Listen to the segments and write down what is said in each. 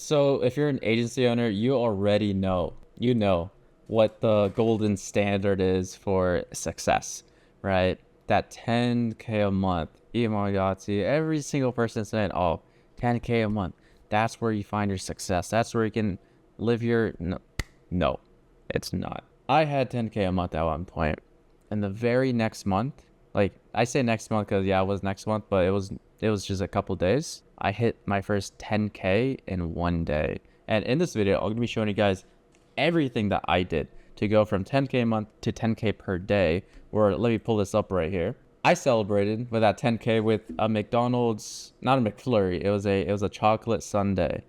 So if you're an agency owner, you already know, you know what the golden standard is for success, right? That 10K a month. Imayati, every single person saying, oh, 10K a month. That's where you find your success. That's where you can live your, no, it's not. I had 10K a month at one point. And the very next month, like I say next month because yeah, it was next month, but it was just a couple days. I hit my first 10K in one day. And in this video, I'm gonna be showing you guys everything that I did to go from 10K a month to 10K per day. Or let me pull this up right here. I celebrated with that 10K with a McDonald's, not a McFlurry. It was a chocolate sundae.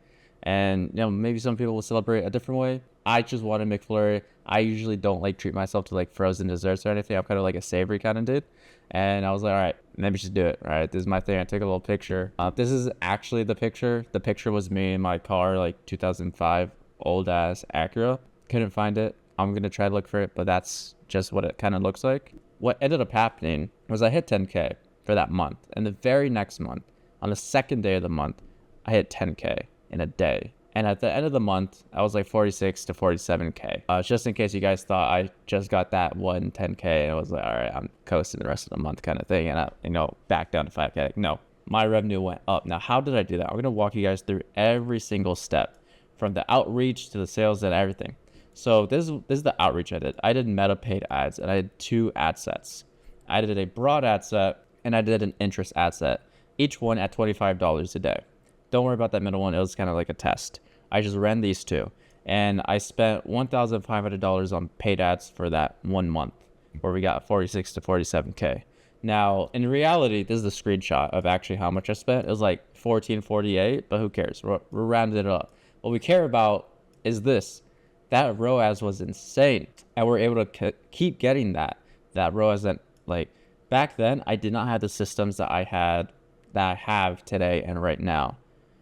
And maybe some people will celebrate a different way. I just wanted McFlurry. I usually don't like treat myself to like frozen desserts or anything. I'm kind of like a savory kind of dude. And I was like, all right, maybe we should do it. All right, this is my thing. I took a little picture. This is actually the picture. The picture was me in my car, like 2005 old ass Acura. Couldn't find it. I'm gonna try to look for it, but that's just what it kind of looks like. What ended up happening was I hit 10K for that month, and the very next month, on the second day of the month, I hit 10K in a day. And at the end of the month, I was like 46 to 47K. Just in case you guys thought I just got that one 10K and I was like, all right, I'm coasting the rest of the month kind of thing. And back down to 5K. No, my revenue went up. Now, how did I do that? I'm going to walk you guys through every single step from the outreach to the sales and everything. So this is the outreach I did. I did meta paid ads and I did 2 ad sets. I did a broad ad set and I did an interest ad set, each one at $25 a day. Don't worry about that middle one. It was kind of like a test. I just ran these 2 and I spent $1,500 on paid ads for that 1 month where we got 46 to 47K. Now, in reality, this is a screenshot of actually how much I spent. It was like 1448, but who cares? We're rounding it up. What we care about is this. That ROAS was insane. And we're able to keep getting that ROAS that like back then, I did not have the systems that I have today and right now.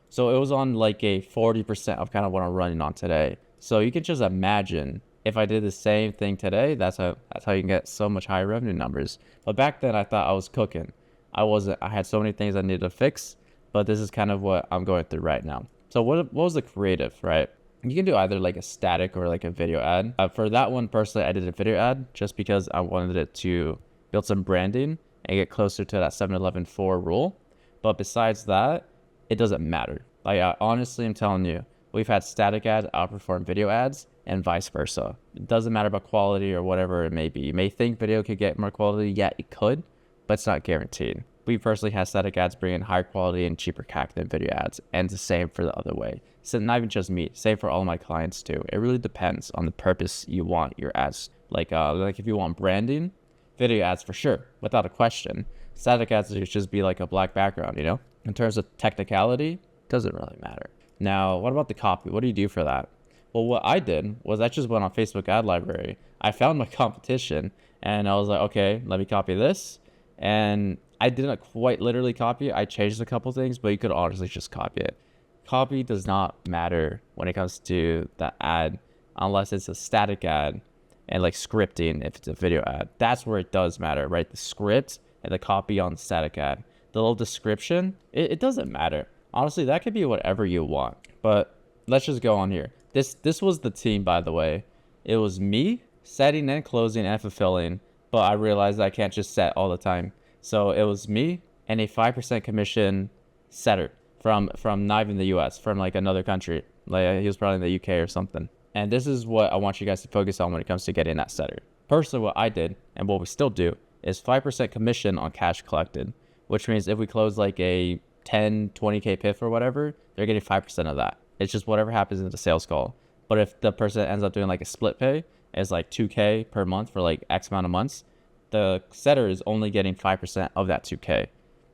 So it was on like a 40% of kind of what I'm running on today. So you can just imagine if I did the same thing today, that's how you can get so much higher revenue numbers. But back then I thought I was cooking. I had so many things I needed to fix, but this is kind of what I'm going through right now. So what was the creative, right? You can do either like a static or like a video ad. For that one, personally, I did a video ad just because I wanted it to build some branding and get closer to that 7-Eleven 4 rule. But besides that, it doesn't matter. Like, I honestly am telling you, we've had static ads outperform video ads and vice versa. It doesn't matter about quality or whatever it may be. You may think video could get more quality. Yeah, it could, but it's not guaranteed. We personally had static ads bring in higher quality and cheaper CAC than video ads, and the same for the other way. So not even just me, same for all my clients too. It really depends on the purpose you want your ads. Like if you want branding, video ads for sure, without a question. Static ads should just be like a black background, In terms of technicality, doesn't really matter. Now, what about the copy? What do you do for that? Well, what I did was I just went on Facebook ad library. I found my competition and I was like, okay, let me copy this. And I didn't quite literally copy it. I changed a couple things, but you could honestly just copy it. Copy does not matter when it comes to the ad unless it's a static ad and like scripting if it's a video ad. That's where it does matter, right? The script and the copy on the static ad. The little description, it doesn't matter. Honestly, that could be whatever you want. But let's just go on here. This was the team, by the way. It was me setting and closing and fulfilling, but I realized I can't just set all the time. So it was me and a 5% commission setter from not even the US, from like another country. Like he was probably in the UK or something. And this is what I want you guys to focus on when it comes to getting that setter. Personally, what I did and what we still do is 5% commission on cash collected, which means if we close like a 10, 20K PIF or whatever, they're getting 5% of that. It's just whatever happens in the sales call. But if the person ends up doing like a split pay, it's like 2K per month for like X amount of months, the setter is only getting 5% of that 2K.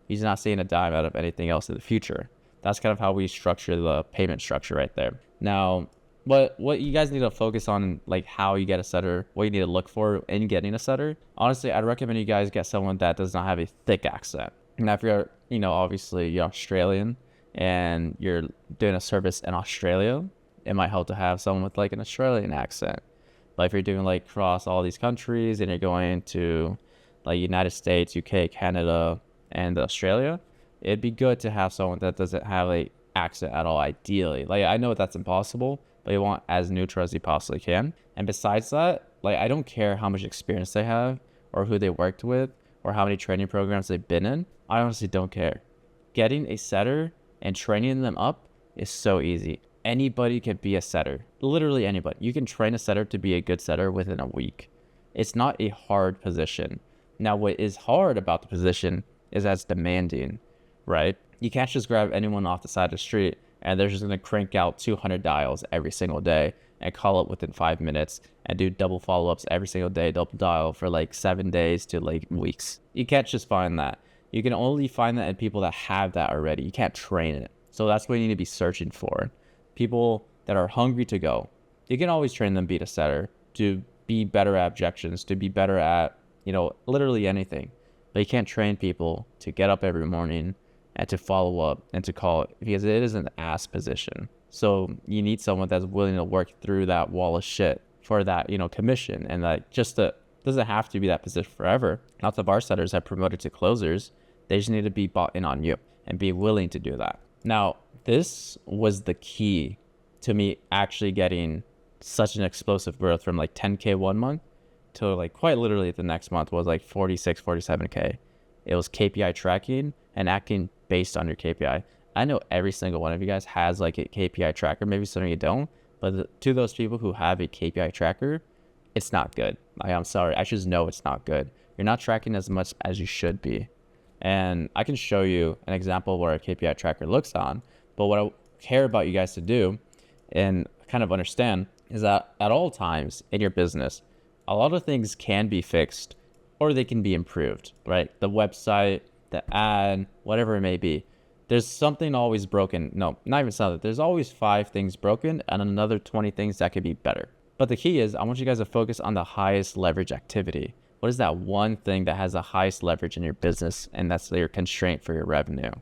He's not seeing a dime out of anything else in the future. That's kind of how we structure the payment structure right there. Now, what you guys need to focus on, like how you get a setter, what you need to look for in getting a setter. Honestly, I'd recommend you guys get someone that does not have a thick accent. Now, if you're, obviously you're Australian and you're doing a service in Australia, it might help to have someone with like an Australian accent. But if you're doing like across all these countries and you're going to like United States, UK, Canada, and Australia, it'd be good to have someone that doesn't have like accent at all, ideally. Like, I know that's impossible, but you want as neutral as you possibly can. And besides that, like, I don't care how much experience they have or who they worked with or how many training programs they've been in. I honestly don't care. Getting a setter and training them up is so easy. Anybody can be a setter. Literally anybody. You can train a setter to be a good setter within a week. It's not a hard position. Now, what is hard about the position is that's demanding, right? You can't just grab anyone off the side of the street and they're just going to crank out 200 dials every single day and call it within 5 minutes and do double follow-ups every single day, double dial for like 7 days to like weeks. You can't just find that. You can only find that in people that have that already. You can't train it. So that's what you need to be searching for. People that are hungry to go. You can always train them beat a setter to be better at objections, to be better at, literally anything. But you can't train people to get up every morning and to follow up and to call it, because it is an ass position. So you need someone that's willing to work through that wall of shit for that, commission. And like, doesn't have to be that position forever. Lots of bar setters have promoted to closers. They just need to be bought in on you and be willing to do that. Now, this was the key to me actually getting such an explosive growth from like 10K 1 month to like quite literally the next month was like 46, 47K. It was KPI tracking and acting based on your KPI. I know every single one of you guys has like a KPI tracker. Maybe some of you don't, but to those people who have a KPI tracker, it's not good. I'm sorry. I just know it's not good. You're not tracking as much as you should be. And I can show you an example where a KPI tracker looks on, but what I care about you guys to do and kind of understand is that at all times in your business, a lot of things can be fixed or they can be improved, right? The website, the ad, whatever it may be. There's something always broken. No, not even something. There's always 5 things broken and another 20 things that could be better. But the key is I want you guys to focus on the highest leverage activity. What is that one thing that has the highest leverage in your business, and that's your constraint for your revenue?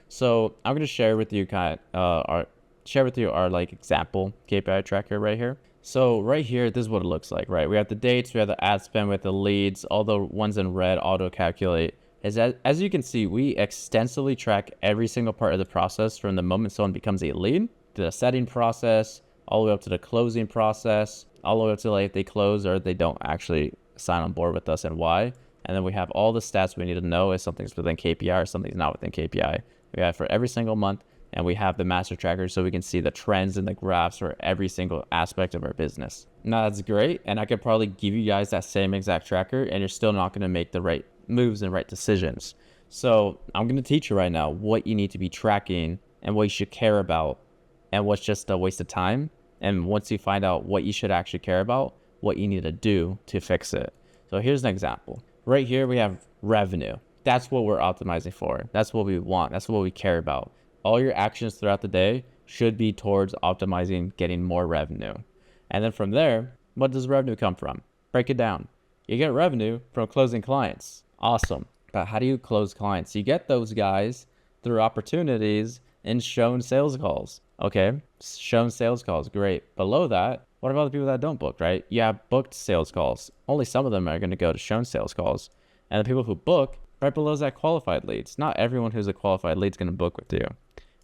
So I'm going to share with you our like example KPI tracker right here. So right here, this is what it looks like, right? We have the dates, we have the ad spend with the leads, all the ones in red auto calculate. As you can see, we extensively track every single part of the process from the moment someone becomes a lead to the setting process, all the way up to the closing process, all the way up to like if they close or they don't actually sign on board with us and why. And then we have all the stats we need to know if something's within KPI or something's not within KPI. We have for every single month, and we have the master tracker so we can see the trends and the graphs for every single aspect of our business. Now that's great, and I could probably give you guys that same exact tracker and you're still not going to make the right moves and right decisions. So I'm going to teach you right now what you need to be tracking and what you should care about and what's just a waste of time. And once you find out what you should actually care about, what you need to do to fix it. So here's an example. Right here we have revenue. That's what we're optimizing for. That's what we want. That's what we care about. All your actions throughout the day should be towards optimizing getting more revenue. And then from there, what does revenue come from? Break it down. You get revenue from closing clients. Awesome. But how do you close clients? You get those guys through opportunities and shown sales calls. Okay, shown sales calls, great. Below that, what about the people that don't book, right? You have booked sales calls. Only some of them are going to go to shown sales calls. And the people who book, right below is that qualified leads. Not everyone who's a qualified lead is going to book with you.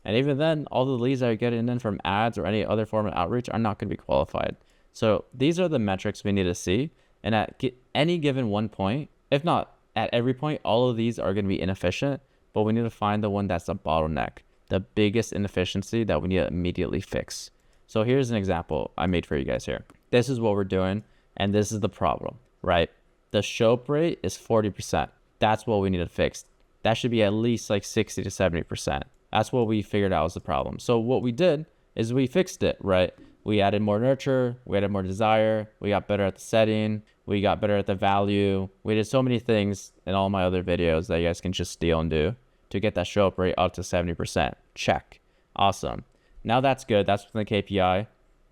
And even then, all the leads that are getting in from ads or any other form of outreach are not going to be qualified. So these are the metrics we need to see. And at any given one point, if not at every point, all of these are going to be inefficient, but we need to find the one that's a bottleneck, the biggest inefficiency that we need to immediately fix. So here's an example I made for you guys here. This is what we're doing, and this is the problem, right? The show up rate is 40%. That's what we need to fix. That should be at least like 60 to 70%. That's what we figured out was the problem. So what we did is we fixed it, right? We added more nurture, we added more desire, we got better at the setting, we got better at the value. We did so many things in all my other videos that you guys can just steal and do to get that show up rate up to 70%. Check. Awesome. Now that's good. That's within the KPI.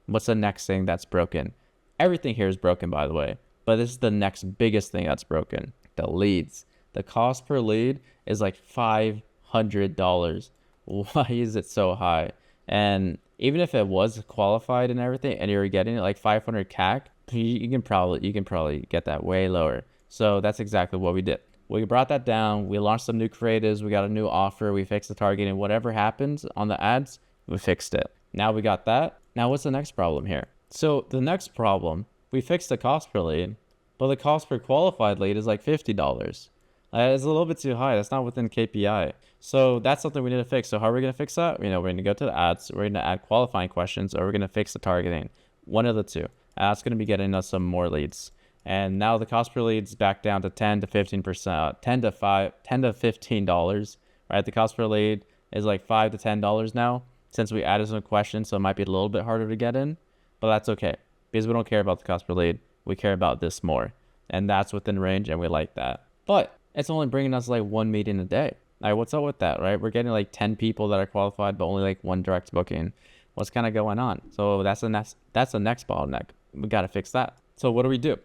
What's the next thing that's broken? Everything here is broken, by the way, but this is the next biggest thing that's broken. The leads. The cost per lead is like $500. Why is it so high? And even if it was qualified and everything and you're getting it like 500 CAC, you can probably get that way lower. So that's exactly what we did. We brought that down. We launched some new creatives. We got a new offer. We fixed the targeting. Whatever happens on the ads, We fixed it. Now we got that. Now what's the next problem here? So the next problem, we fixed the cost per lead, but the cost per qualified lead is like $50. It's a little bit too high. That's not within KPI. So that's something we need to fix. So how are we going to fix that? We're going to go to the ads. We're going to add qualifying questions, or we're going to fix the targeting. One of the two. And that's going to be getting us some more leads. And now the cost per lead is back down to 10 to 15%, $10 to $15, right? The cost per lead is like $5 to $10 now since we added some questions. So it might be a little bit harder to get in, but that's okay because we don't care about the cost per lead. We care about this more. And that's within range and we like that. But it's only bringing us like 1 meeting a day. All right, what's up with that, right? We're getting like 10 people that are qualified, but only like 1 direct booking. What's kind of going on? So that's the next bottleneck. We got to fix that. So what do?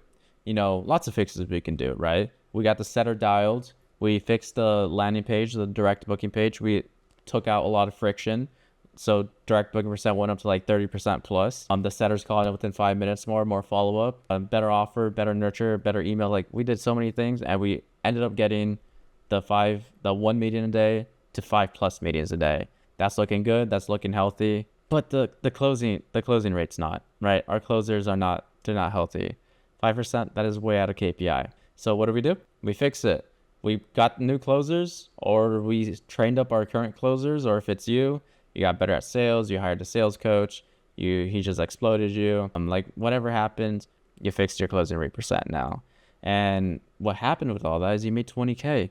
Lots of fixes we can do, right? We got the setter dialed. We fixed the landing page, the direct booking page. We took out a lot of friction. So direct booking percent went up to like 30% plus. The setters calling it within 5 minutes more follow-up, better offer, better nurture, better email. Like we did so many things and we ended up getting the 1 meeting a day to 5+ meetings a day. That's looking good. That's looking healthy. But the closing rate's not, right? Our closers they're not healthy. 5%, that is way out of KPI. So what do? We fix it. We got new closers, or we trained up our current closers, or if it's you got better at sales, you hired a sales coach, he just exploded you. Like whatever happened, you fixed your closing rate percent now. And what happened with all that is you made 20K.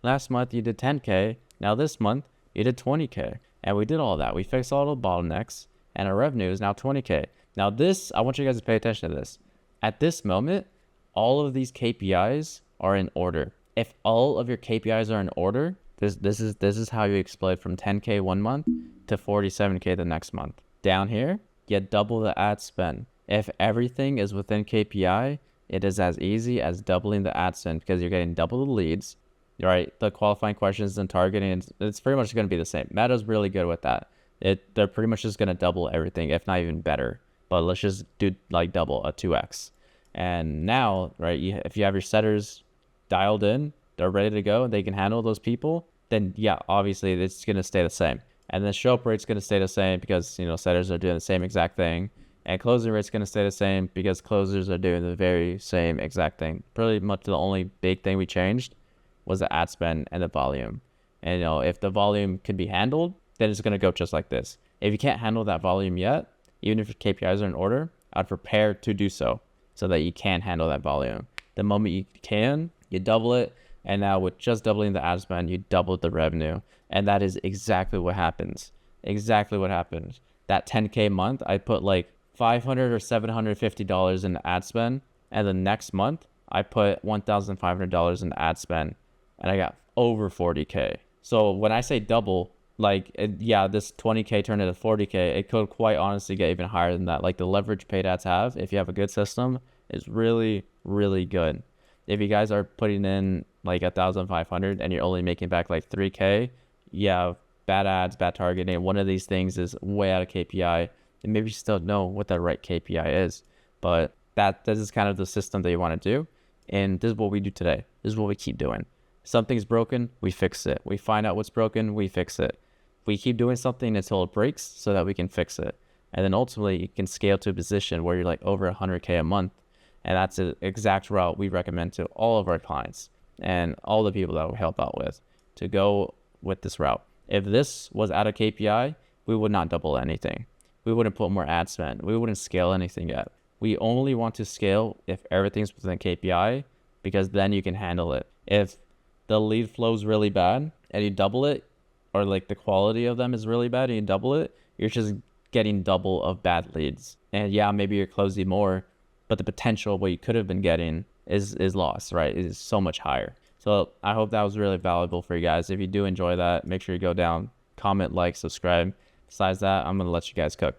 Last month you did 10K. Now this month you did 20K. And we did all that. We fixed all the bottlenecks and our revenue is now 20K. Now this, I want you guys to pay attention to this. At this moment, all of these KPIs are in order. If all of your KPIs are in order, this is how you explode from 10K 1 month to 47K the next month. Down here, you double the ad spend. If everything is within KPI, it is as easy as doubling the ad spend because you're getting double the leads, right? The qualifying questions and targeting, it's pretty much going to be the same. Meta's really good with that. They're pretty much just going to double everything, if not even better. But let's just do like double, a 2x. And now, right, if you have your setters dialed in, they're ready to go, they can handle those people, then yeah, obviously it's going to stay the same. And the show up rate's going to stay the same because, setters are doing the same exact thing. And closing rate's going to stay the same because closers are doing the very same exact thing. Pretty much the only big thing we changed was the ad spend and the volume. And, if the volume can be handled, then it's going to go just like this. If you can't handle that volume yet, even if your KPIs are in order, I'd prepare to do so that you can handle that volume. The moment you can, you double it. And now with just doubling the ad spend, you doubled the revenue. And that is exactly what happens. Exactly what happens. That 10K month, I put like $500 or $750 in the ad spend. And the next month, I put $1,500 in the ad spend. And I got over 40K. So when I say double, this 20K turned into 40K. It could quite honestly get even higher than that. Like the leverage paid ads have, if you have a good system, is really, really good. If you guys are putting in like 1,500 and you're only making back like 3K, yeah, bad ads, bad targeting. One of these things is way out of KPI. And maybe you still know what the right KPI is. But this is kind of the system that you want to do. And this is what we do today. This is what we keep doing. Something's broken, we fix it. We find out what's broken, we fix it. We keep doing something until it breaks so that we can fix it. And then ultimately you can scale to a position where you're like over 100K a month. And that's the exact route we recommend to all of our clients and all the people that we help out with to go with this route. If this was out of KPI, we would not double anything. We wouldn't put more ad spend. We wouldn't scale anything yet. We only want to scale if everything's within KPI because then you can handle it. If the lead flow is really bad and you double it, or like the quality of them is really bad and you double it, you're just getting double of bad leads. And yeah, maybe you're closing more, but the potential of what you could have been getting is lost, right? It is so much higher. So I hope that was really valuable for you guys. If you do enjoy that, make sure you go down, comment, like, subscribe. Besides that, I'm going to let you guys cook.